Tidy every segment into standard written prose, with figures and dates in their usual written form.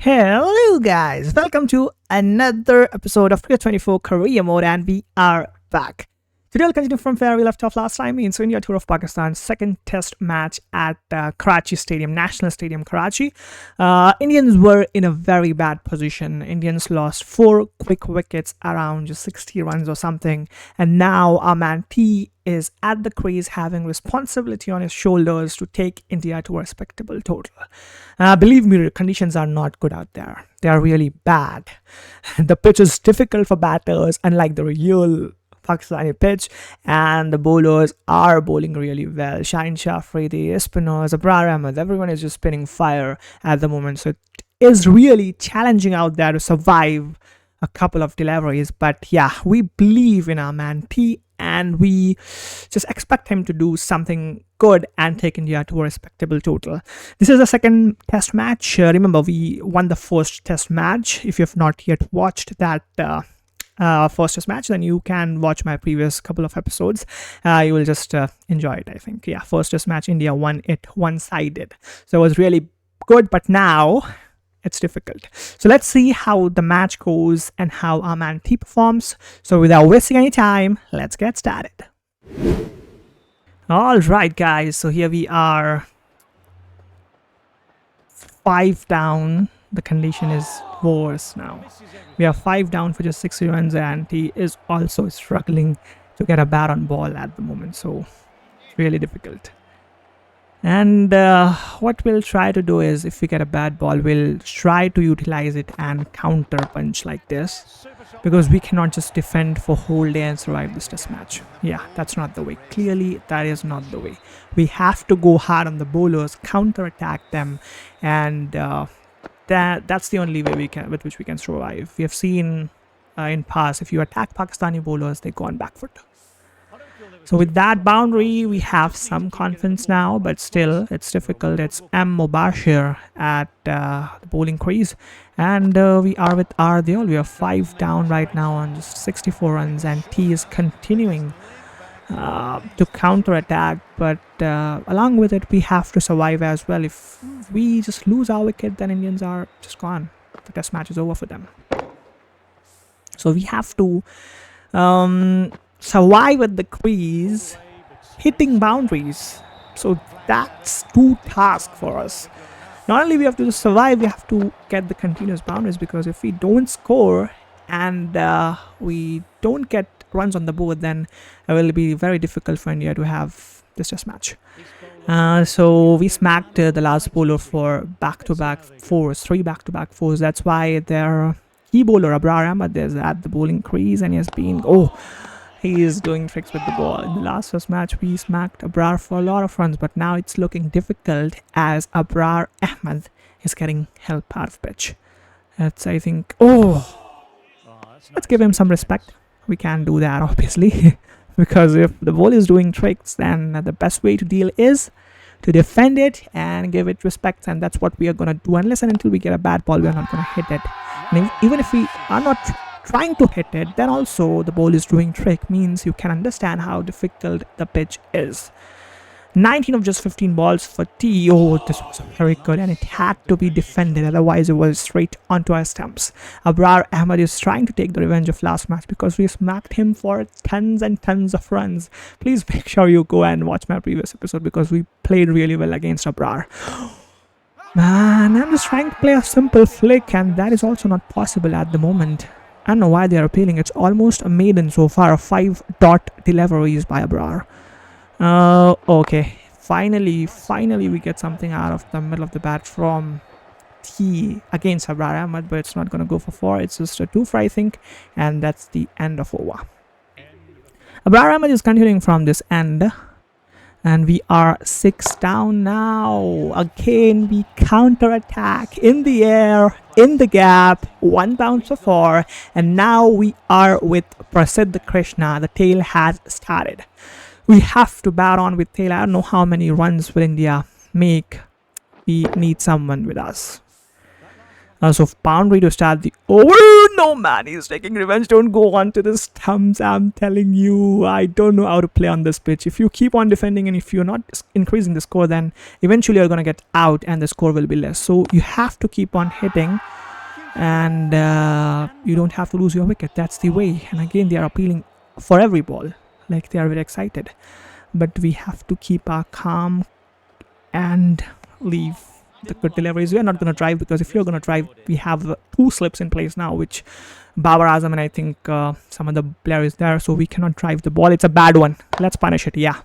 Hello, guys. Welcome to another episode of Cricket 24 Career Mode, and we are back. Today, we'll continue from where we left off last time. Means India tour of Pakistan's second test match at Karachi Stadium, National Stadium, Karachi. Indians were in a very bad position. Indians lost 4 quick wickets, around just 60 runs or something. And now our man T is at the crease, having responsibility on his shoulders to take India to a respectable total. Believe me, conditions are not good out there. They are really bad. The pitch is difficult for batters, unlike the real Pakistani pitch, and the bowlers are bowling really well. Shaheen Shah Afridi, spinners, Abrar Ahmed, everyone is just spinning fire at the moment. So it is really challenging out there to survive a couple of deliveries. But yeah, we believe in our man T, and we just expect him to do something good and take India to a respectable total. This is the second test match. Remember, we won the first test match. If you have not yet watched that first test match, then you can watch my previous couple of episodes. You will just enjoy it, I think. Yeah, first test match, India won it one-sided, so it was really good, but now it's difficult. So let's see how the match goes and how our man T performs. So without wasting any time, let's get started. All right, guys, so here we are, 5 down. The condition is worse now. We are 5 down for just 60 runs, and he is also struggling to get a bat on ball at the moment, so it's really difficult. And what we'll try to do is, if we get a bad ball, we'll try to utilize it and counter punch like this, because we cannot just defend for whole day and survive this test match. Yeah, that's not the way. Clearly, that is not the way. We have to go hard on the bowlers, counter attack them, and that's the only way with which we can survive. We have seen in past, if you attack Pakistani bowlers, they go on back foot. So with that boundary, we have some confidence now, but still it's difficult. It's M. Mubashir at the bowling crease, and we are with R. Deol. We are 5 down right now on just 64 runs, and T is continuing to counter attack, but along with it, we have to survive as well. If we just lose our wicket, then Indians are just gone. The test match is over for them. So we have to survive at the crease, hitting boundaries. So that's 2 tasks for us. Not only we have to survive, we have to get the continuous boundaries, because if we don't score and we don't get runs on the board, then it will be very difficult for India to have this test match. So we smacked the last bowler for back-to-back 4s, 3 back-to-back 4s. That's why their key bowler Abrar Ahmed is at the bowling crease, and he has been he is doing tricks with the ball. In the last test match, we smacked Abrar for a lot of runs, but now it's looking difficult as Abrar Ahmed is getting help out of pitch. That's, I think, let's give him some respect. We can't do that, obviously, because if the ball is doing tricks, then the best way to deal is to defend it and give it respect, and that's what we are going to do. Unless and until we get a bad ball, we are not going to hit it. And even if we are not trying to hit it, then also the ball is doing trick, means you can understand how difficult the pitch is. 19 of just 15 balls for T. This was very good, and it had to be defended, otherwise it was straight onto our stumps. Abrar Ahmed is trying to take the revenge of last match, because we smacked him for tons and tons of runs. Please make sure you go and watch my previous episode, because we played really well against Abrar. Man, I'm just trying to play a simple flick, and that is also not possible at the moment. I don't know why they are appealing. It's almost a maiden so far, 5 dot deliveries by Abrar. Okay, finally we get something out of the middle of the bat from T against Abrar Ahmed, but it's not going to go for 4. It's just a 2 for, I think, and that's the end of over. Abrar Ahmed is continuing from this end, and we are 6 down now. Again, we counter attack in the air, in the gap, 1 bounce for 4, and now we are with Prasidh Krishna. The tail has started. We have to bat on with tail. I don't know how many runs will India make. We need someone with us. So boundary to start the over. No, man, he's taking revenge. Don't go on to the stumps. I'm telling you, I don't know how to play on this pitch. If you keep on defending and if you're not increasing the score, then eventually you're going to get out and the score will be less. So you have to keep on hitting and you don't have to lose your wicket. That's the way. And again, they are appealing for every ball, like they are very excited. But we have to keep our calm and leave the good deliveries. We are not going to drive, because if you're going to drive, we have two slips in place now, which Babar Azam and I think some other player is there, so we cannot drive the ball. It's a bad one. Let's punish it. Yeah.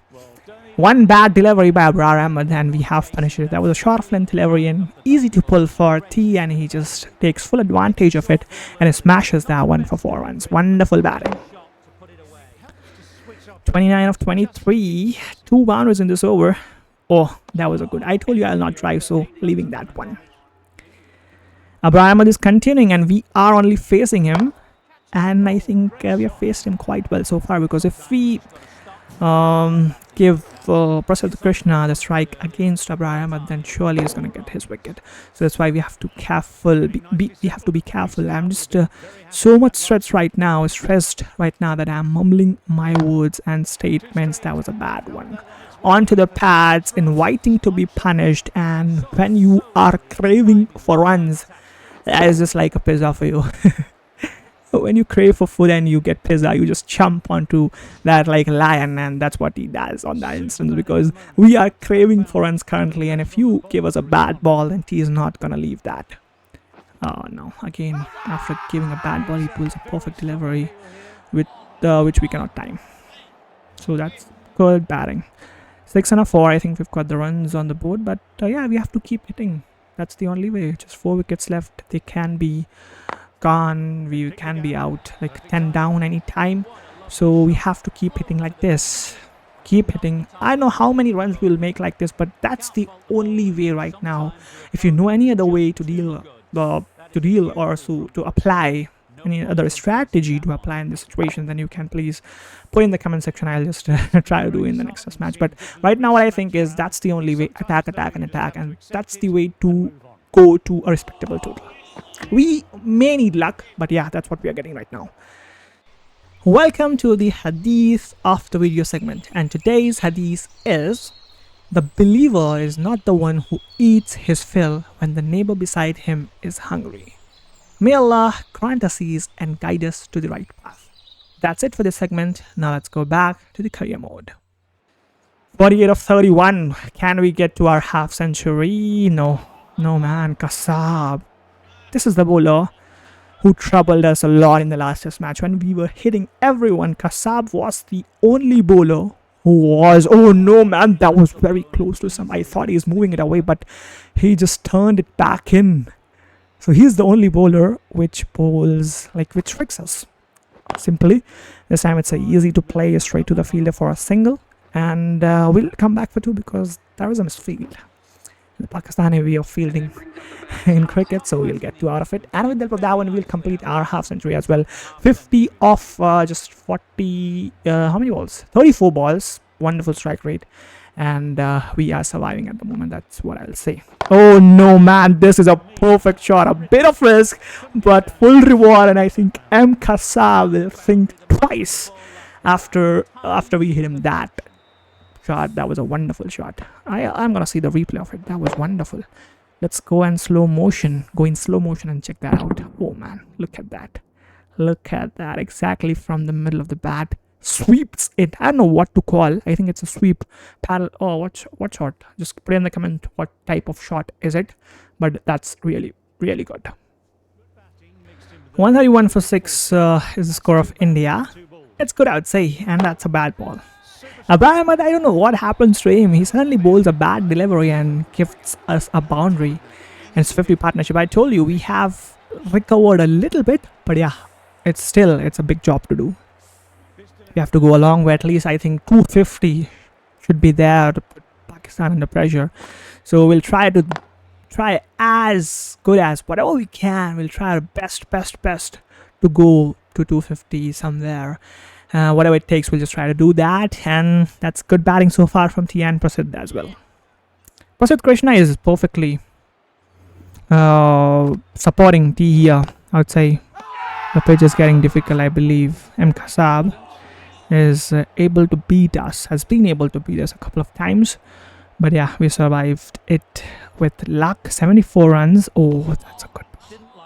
One bad delivery by Abrar Ahmed and we have punished it. That was a short of length delivery and easy to pull for T, and he just takes full advantage of it and he smashes that one for 4 runs. Wonderful batting. 29 of 23. 2 boundaries in this over. Oh, that was a good. I told you I'll not drive, so leaving that one. Abrar Ahmed is continuing and we are only facing him. And I think we have faced him quite well so far, because if we give Prasidh Krishna the strike against Abrar Ahmed, then surely he's going to get his wicket. So that's why we have to we have to be careful. I'm just so much stressed right now that I'm mumbling my words and statements. That was a bad one. Onto the pads, inviting to be punished, and when you are craving for runs, that is just like a pizza for you. When you crave for food and you get pizza, you just jump onto that like a lion, and that's what he does on that instance, because we are craving for runs currently, and if you give us a bad ball, then he is not gonna leave that. Oh no, again, after giving a bad ball, he pulls a perfect delivery with which we cannot time. So that's good batting. 6 and a 4, I think we've got the runs on the board, but yeah, we have to keep hitting. That's the only way. Just 4 wickets left. They can be gone, we can be out, like 10 down anytime, so we have to keep hitting like this. Keep hitting. I know how many runs we'll make like this, but that's the only way right now. If you know any other way to deal or to apply any other strategy to apply in this situation, then you can please put in the comment section. I'll just try to do in the next test match. But right now what I think is that's the only way. Attack, and that's the way to go to a respectable total. We may need luck, but yeah, that's what we are getting right now. Welcome to the hadith of the video segment, and today's hadith is: the believer is not the one who eats his fill when the neighbor beside him is hungry. May Allah grant us ease and guide us to the right path. That's it for this segment. Now let's go back to the career mode. 48 of 31. Can we get to our half century? No man. Kasab. This is the bowler who troubled us a lot in the last test match. When we were hitting everyone, Kasab was the only bowler who was... Oh no man, that was very close to some. I thought he was moving it away, but he just turned it back in. So he's the only bowler which bowls, which tricks us. Simply, this time it's easy to play straight to the fielder for a single. And we'll come back for 2 because there is a misfield. The Pakistani way of fielding in cricket, so we'll get 2 out of it. And with the help of that one, we'll complete our half century as well. 50 off just 40, how many balls? 34 balls, wonderful strike rate. And we are surviving at the moment, that's what I'll say. Oh no man, this is a perfect shot, a bit of risk, but full reward, and I think M. Kasab will think twice after we hit him that shot. That was a wonderful shot. I'm gonna see the replay of it. That was wonderful. Let's go in slow motion and check that out. Oh man, look at that, exactly from the middle of the bat, sweeps it. I don't know what to call. I think it's a sweep paddle. Oh, what shot? Just put in the comment what type of shot is it, but that's really good. 131 for 6 is the score of India. It's good, I would say, and that's a bad ball. Abrar Ahmed, I don't know what happens to him. He suddenly bowls a bad delivery and gives us a boundary. And it's 50 partnership. I told you we have recovered a little bit, but yeah, it's a big job to do. We have to go a long way. At least I think 250 should be there to put Pakistan under pressure. So we'll try as good as whatever we can. We'll try our best to go to 250 somewhere. Whatever it takes, we'll just try to do that. And that's good batting so far from T and Prasidh as well. Prasidh Krishna is perfectly supporting T here. I would say the pitch is getting difficult. I believe M. Kasab is able to beat us, has been able to beat us a couple of times. But yeah, we survived it with luck. 74 runs. Oh, that's a good ball.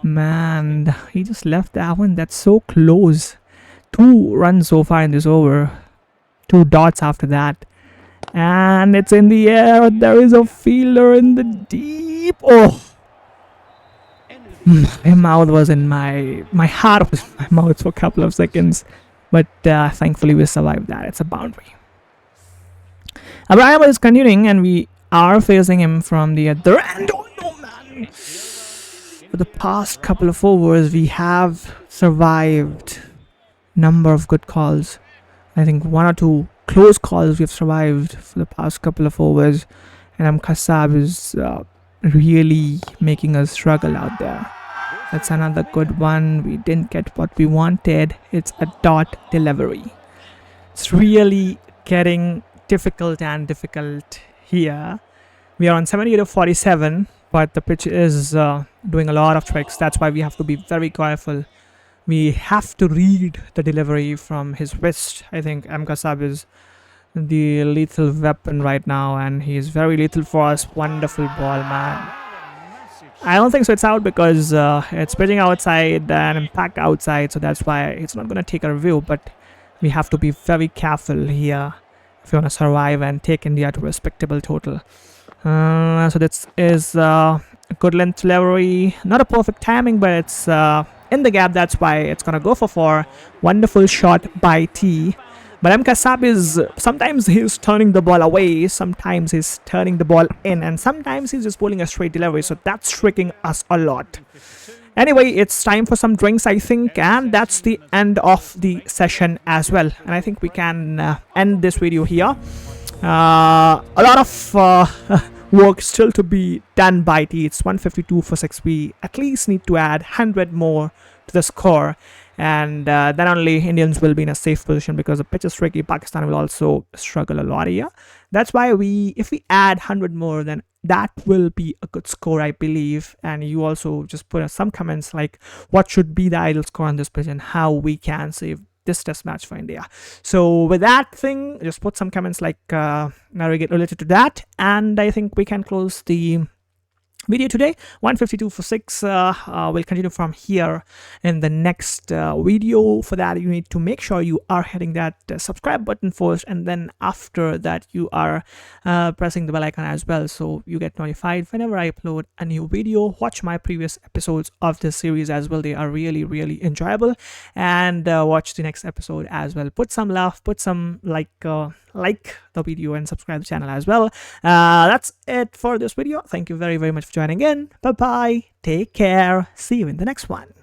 Man, he just left that one. That's so close. 2 runs so far in this over. 2 dots after that. And it's in the air. There is a fielder in the deep. Oh, my mouth was in my heart was in my mouth for a couple of seconds. But thankfully we survived that. It's a boundary. Abraham is continuing and we are facing him from the other end. Oh no, man. For the past couple of overs, we have survived number of good calls. I think 1 or 2 close calls we've survived for the past couple of overs. And Kasab is really making us struggle out there. That's another good one. We didn't get what we wanted. It's a dot delivery. It's really getting difficult and difficult here. We are on 78 of 47, but the pitch is doing a lot of tricks. That's why we have to be very careful. We have to read the delivery from his wrist. I think Kasab is the lethal weapon right now, and he is very lethal for us. Wonderful ball, man. I don't think so it's out because it's pitching outside and impact outside, so that's why it's not going to take a review, but we have to be very careful here if you want to survive and take India to a respectable total. So this is a good length delivery, not a perfect timing, but it's in the gap. That's why it's going to go for 4. Wonderful shot by T. But Kasab is, sometimes he's turning the ball away, sometimes he's turning the ball in, and sometimes he's just bowling a straight delivery, so that's tricking us a lot. Anyway, it's time for some drinks, I think, and that's the end of the session as well. And I think we can end this video here. A lot of work still to be done by T. It's 152 for 6. We at least need to add 100 more to the score. And then only Indians will be in a safe position, because the pitch is tricky. Pakistan will also struggle a lot here. That's why if we add 100 more, then that will be a good score, I believe. And you also just put some comments like what should be the ideal score on this pitch and how we can save this test match for India. So with that thing, just put some comments like related to that. And I think we can close the video today. 152 for 6. We'll continue from here in the next video. For that, you need to make sure you are hitting that subscribe button first, and then after that you are pressing the bell icon as well, so you get notified whenever I upload a new video. Watch my previous episodes of this series as well. They are really enjoyable, and watch the next episode as well. Put some love, put some like the video, and subscribe to the channel as well. That's it for this video. Thank you very much for joining in. Bye bye, take care, see you in the next one.